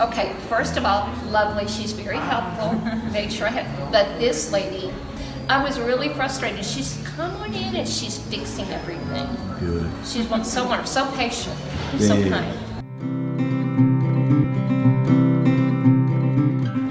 Okay, first of all, lovely. She's very helpful. Made sure I had, but this lady, I was really frustrated. She's come on in and she's fixing everything. Good. She's so wonderful, so patient, so kind.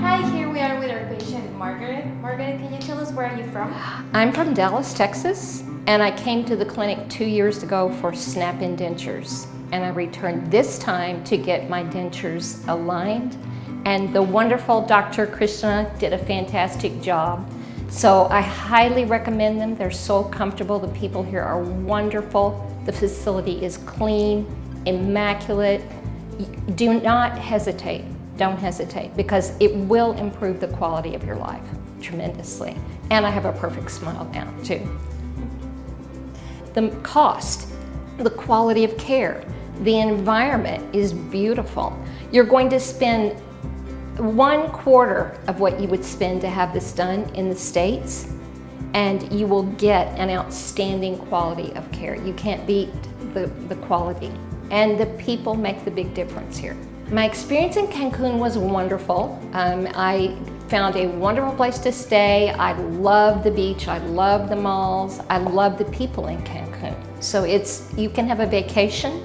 Hi, here we are with our patient Margaret. Margaret, can you tell us where are you from? I'm from Dallas, Texas, and I came to the clinic 2 years ago for snap-in dentures. And I returned this time to get my dentures aligned. And the wonderful Dr. Krishna did a fantastic job. So I highly recommend them. They're so comfortable. The people here are wonderful. The facility is clean, immaculate. Do not hesitate. Don't hesitate, because it will improve the quality of your life tremendously. And I have a perfect smile now, too. The cost, the quality of care, the environment is beautiful. You're going to spend 1/4 of what you would spend to have this done in the States, and you will get an outstanding quality of care. You can't beat the quality. And the people make the big difference here. My experience in Cancun was wonderful. I found a wonderful place to stay. I love the beach, I love the malls, I love the people in Cancun. So you can have a vacation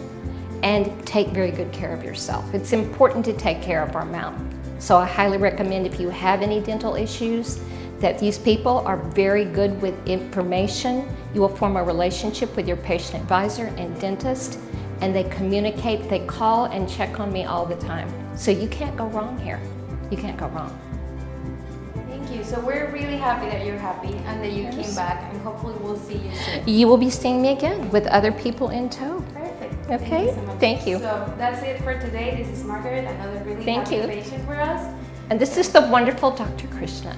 and take very good care of yourself. It's important to take care of our mouth. So I highly recommend, if you have any dental issues, that these people are very good with information. You will form a relationship with your patient advisor and dentist, and they communicate, they call and check on me all the time. So you can't go wrong here. You can't go wrong. Thank you. So we're really happy that you're happy and that you came back, and hopefully we'll see you soon. You will be seeing me again with other people in tow. Perfect. Okay, Thank you so much. thank you. So that's it for today. This is Margaret, another really Thank happy you. patient for us. And this is the wonderful Dr. Krishna.